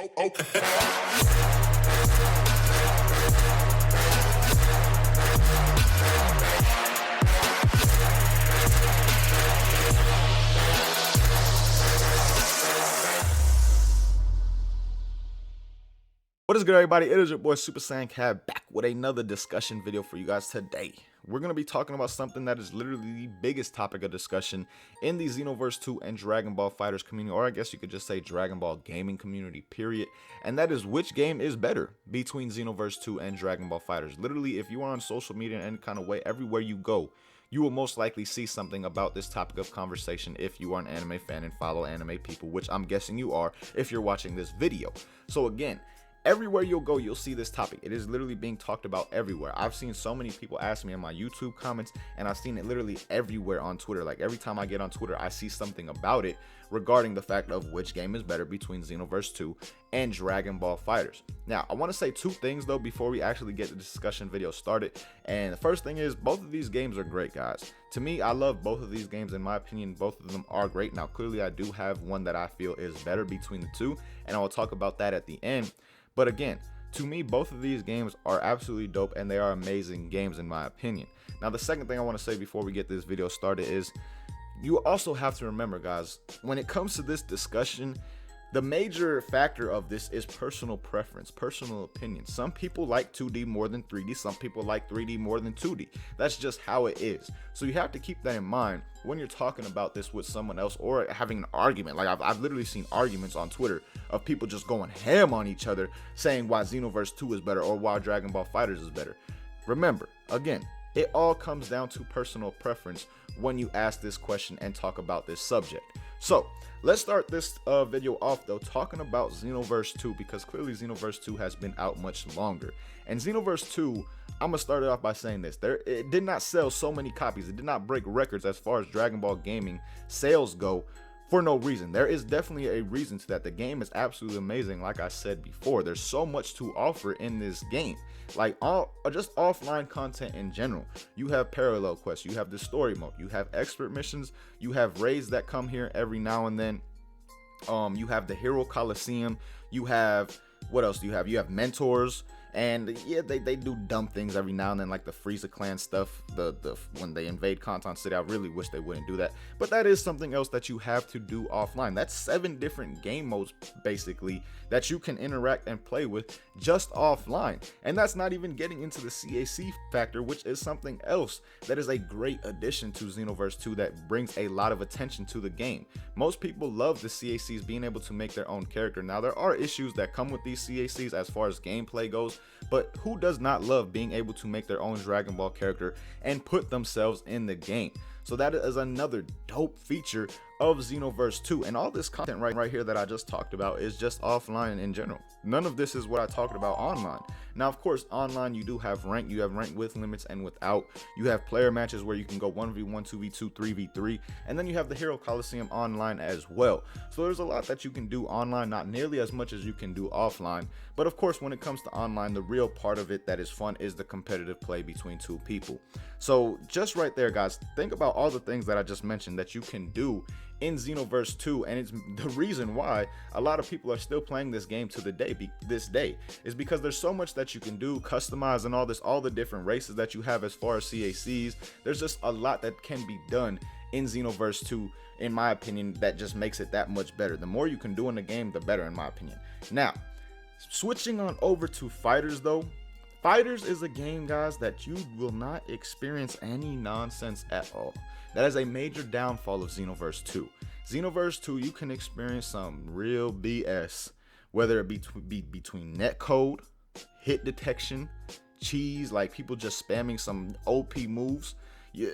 What is good, everybody? It is your boy Super Saiyan Cab back with another discussion video for you guys today. We're going to be talking about something that is literally the biggest topic of discussion in the Xenoverse 2 and Dragon Ball FighterZ community, or I guess you could just say Dragon Ball gaming community, period. And that is which game is better between Xenoverse 2 and Dragon Ball FighterZ. Literally, if you are on social media in any kind of way, everywhere you go, you will most likely see something about this topic of conversation if you are an anime fan and follow anime people, which I'm guessing you are if you're watching this video. So again, everywhere you'll go, you'll see this topic. It is literally being talked about everywhere. I've seen so many people ask me in my YouTube comments, and I've seen it literally everywhere on Twitter. Like every time I get on Twitter, I see something about it regarding the fact of which game is better between Xenoverse 2 and Dragon Ball FighterZ. Now, I want to say two things though before we actually get the discussion video started. And the first thing is, both of these games are great, guys. To me, I love both of these games. In my opinion, both of them are great. Now, clearly, I do have one that I feel is better between the two, and I will talk about that at the end. But again, to me, both of these games are absolutely dope, and they are amazing games in my opinion. Now, the second thing I want to say before we get this video started is you also have to remember, guys, when it comes to this discussion, the major factor of this is personal preference, personal opinion. Some people like 2D more than 3D. Some people like 3D more than 2D. That's just how it is. So you have to keep that in mind when you're talking about this with someone else or having an argument. Like I've literally seen arguments on Twitter of people just going ham on each other saying why Xenoverse 2 is better or why Dragon Ball FighterZ is better. Remember, again, it all comes down to personal preference when you ask this question and talk about this subject. So let's start this video off though talking about Xenoverse 2, because clearly Xenoverse 2 has been out much longer. And Xenoverse 2, I'm gonna start it off by saying this: it did not sell so many copies. It did not break records as far as Dragon Ball gaming sales go for no reason. There is definitely a reason to that. The game is absolutely amazing. Like I said before, there's so much to offer in this game, like just offline content in general. You have parallel quests, you have the story mode, you have expert missions, you have raids that come here every now and then, you have the Hero Coliseum, you have, what else do you have? You have mentors. And yeah, they do dumb things every now and then, like the Frieza clan stuff, when they invade Kanton City. I really wish they wouldn't do that, but that is something else that you have to do offline. That's 7 different game modes basically that you can interact and play with just offline, and that's not even getting into the CAC factor, which is something else that is a great addition to Xenoverse 2 that brings a lot of attention to the game. Most people love the CACs being able to make their own character. Now, there are issues that come with these CACs as far as gameplay goes, but who does not love being able to make their own Dragon Ball character and put themselves in the game? So that is another dope feature of Xenoverse 2. And all this content right here that I just talked about is just offline in general. None of this is what I talked about online. Now, of course, online you do have rank. You have rank with limits and without. You have player matches where you can go 1v1, 2v2, 3v3, and then you have the Hero Coliseum online as well. So there's a lot that you can do online, not nearly as much as you can do offline. But of course, when it comes to online, the real part of it that is fun is the competitive play between two people. So just right there, guys, think about all the things that I just mentioned that you can do in Xenoverse 2, and it's the reason why a lot of people are still playing this game to this day is because there's so much that you can do, customize, and all the different races that you have as far as CACs. There's just a lot that can be done in Xenoverse 2, in my opinion, that just makes it that much better. The more you can do in the game, the better, in my opinion. Now, switching on over to FighterZ though, FighterZ is a game, guys, that you will not experience any nonsense at all. That is a major downfall of Xenoverse 2. Xenoverse 2, you can experience some real BS, whether it be between netcode, hit detection, cheese, like people just spamming some OP moves. Yeah,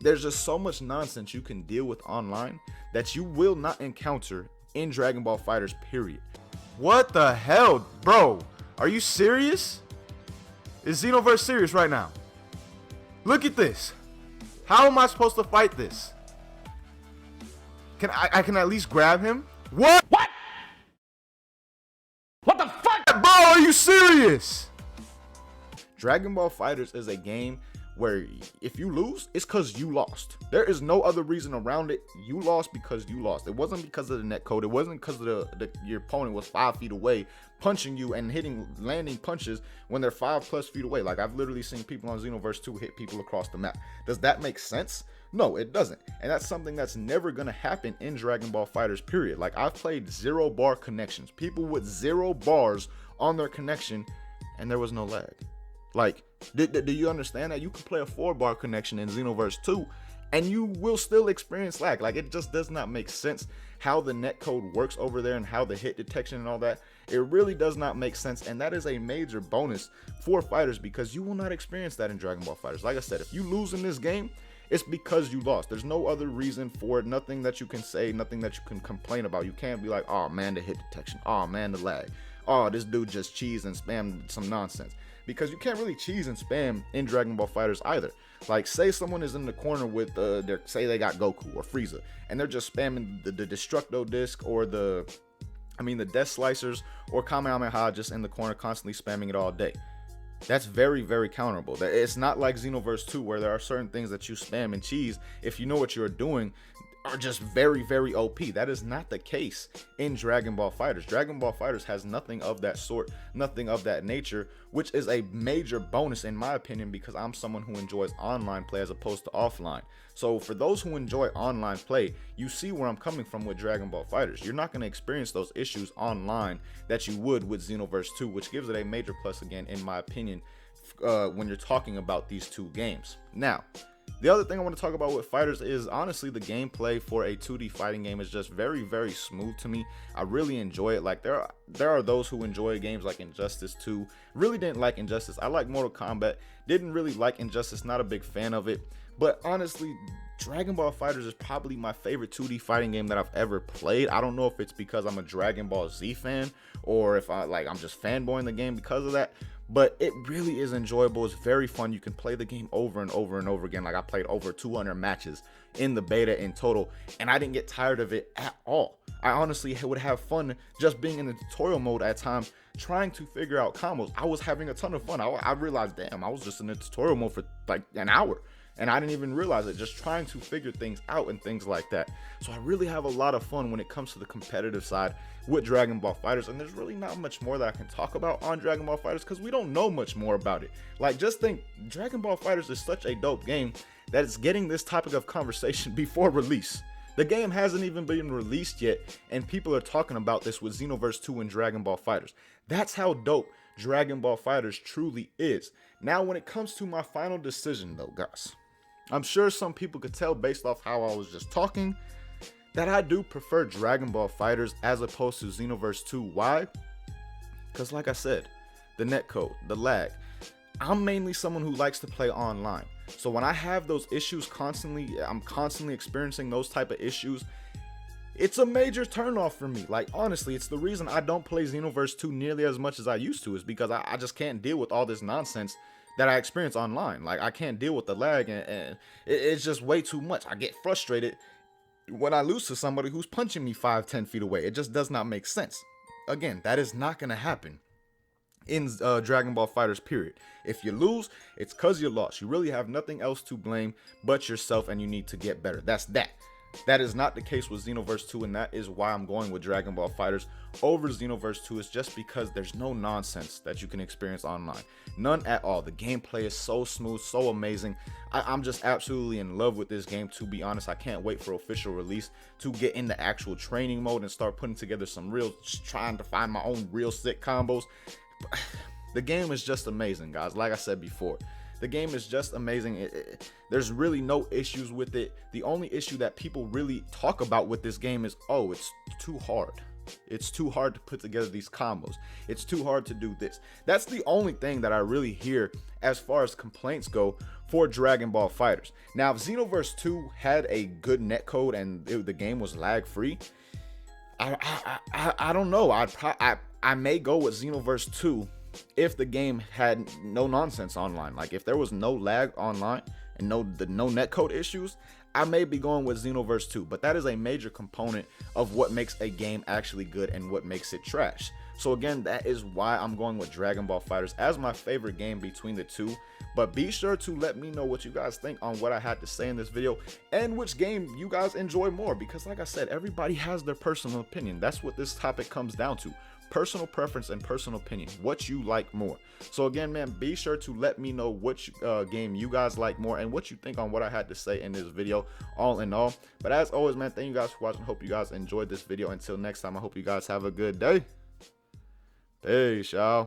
there's just so much nonsense you can deal with online that you will not encounter in Dragon Ball FighterZ, period. What the hell, bro? Are you serious? Is Xenoverse serious right now? Look at this. How am I supposed to fight this? Can I can at least grab him? What? What? What the fuck? Bro, are you serious? Dragon Ball FighterZ is a game where if you lose, it's because you lost. There is no other reason around it. You lost because you lost. It wasn't because of the netcode. It wasn't because of your opponent was 5 feet away punching you and landing punches when they're 5+ feet away. Like, I've literally seen people on Xenoverse 2 hit people across the map. Does that make sense? No, it doesn't. And that's something that's never going to happen in Dragon Ball FighterZ, period. Like, I've played 0 bar connections, people with 0 bars on their connection, and there was no lag. Like, do you understand that? You can play a 4 bar connection in Xenoverse 2 and you will still experience lag. Like, it just does not make sense how the netcode works over there and how the hit detection and all that. It really does not make sense, and that is a major bonus for fighters because you will not experience that in Dragon Ball FighterZ. Like I said, if you lose in this game, it's because you lost. There's no other reason for it. Nothing that you can say, nothing that you can complain about. You can't be like, oh man, the hit detection, oh man, the lag, oh this dude just cheesed and spammed some nonsense. Because you can't really cheese and spam in Dragon Ball FighterZ either. Like, say someone is in the corner with say they got Goku or Frieza, and they're just spamming the Destructo Disc or the Death Slicers or Kamehameha just in the corner, constantly spamming it all day. That's very, very counterable. It's not like Xenoverse 2 where there are certain things that you spam and cheese, if you know what you're doing, are just very, very OP. That is not the case in Dragon Ball FighterZ. Dragon Ball FighterZ has nothing of that sort, nothing of that nature, which is a major bonus in my opinion because I'm someone who enjoys online play as opposed to offline. So for those who enjoy online play, you see where I'm coming from with Dragon Ball FighterZ. You're not going to experience those issues online that you would with Xenoverse 2, which gives it a major plus again, in my opinion, when you're talking about these two games. Now, the other thing I want to talk about with FighterZ is honestly the gameplay for a 2D fighting game is just very, very smooth to me. I really enjoy it. Like, there are those who enjoy games like Injustice 2. Really didn't like Injustice. I like Mortal Kombat. Didn't really like Injustice. Not a big fan of it. But honestly, Dragon Ball FighterZ is probably my favorite 2D fighting game that I've ever played. I don't know if it's because I'm a Dragon Ball Z fan or if I'm just fanboying the game because of that. But it really is enjoyable. It's very fun. You can play the game over and over and over again. Like, I played over 200 matches in the beta in total, and I didn't get tired of it at all. I honestly would have fun just being in the tutorial mode at times, trying to figure out combos. I was having a ton of fun. I realized, damn, I was just in the tutorial mode for like an hour. And I didn't even realize it, just trying to figure things out and things like that. So I really have a lot of fun when it comes to the competitive side with Dragon Ball FighterZ. And there's really not much more that I can talk about on Dragon Ball FighterZ because we don't know much more about it. Like, just think, Dragon Ball FighterZ is such a dope game that it's getting this topic of conversation before release. The game hasn't even been released yet, and people are talking about this with Xenoverse 2 and Dragon Ball FighterZ. That's how dope Dragon Ball FighterZ truly is. Now, when it comes to my final decision though, guys, I'm sure some people could tell based off how I was just talking that I do prefer Dragon Ball FighterZ as opposed to Xenoverse 2. Why? Because like I said, the netcode, the lag. I'm mainly someone who likes to play online. So when I have those issues constantly, I'm constantly experiencing those type of issues, it's a major turnoff for me. Like, honestly, it's the reason I don't play Xenoverse 2 nearly as much as I used to, is because I just can't deal with all this nonsense that I experience online. Like, I can't deal with the lag, and it's just way too much. I get frustrated when I lose to somebody who's punching me 5-10 feet away. It just does not make sense. Again, that is not going to happen in Dragon Ball FighterZ, period. If you lose, it's because you lost. You really have nothing else to blame but yourself, and you need to get better. That's that. That is not the case with Xenoverse 2, and that is why I'm going with Dragon Ball FighterZ over Xenoverse 2. Is just because there's no nonsense that you can experience online. None at all. The gameplay is so smooth, so amazing. I'm just absolutely in love with this game, to be honest. I can't wait for official release to get into actual training mode and start putting together some trying to find my own real sick combos. The game is just amazing, guys. Like I said before, the game is just amazing. There's really no issues with it. The only issue that people really talk about with this game is, oh, it's too hard. It's too hard to put together these combos. It's too hard to do this. That's the only thing that I really hear as far as complaints go for Dragon Ball FighterZ. Now, if Xenoverse 2 had a good netcode and the game was lag free, I don't know. I may go with Xenoverse 2 if the game had no nonsense online. Like, if there was no lag online and no netcode issues, I may be going with Xenoverse 2. But that is a major component of what makes a game actually good and what makes it trash. So again, that is why I'm going with Dragon Ball FighterZ as my favorite game between the two. But be sure to let me know what you guys think on what I had to say in this video and which game you guys enjoy more, because like I said, everybody has their personal opinion. That's what this topic comes down to. Personal preference and personal opinion, what you like more. So again, man, be sure to let me know which game you guys like more and what you think on what I had to say in this video, all in all. But as always, man, thank you guys for watching. Hope you guys enjoyed this video. Until next time, I hope you guys have a good day. Peace, y'all.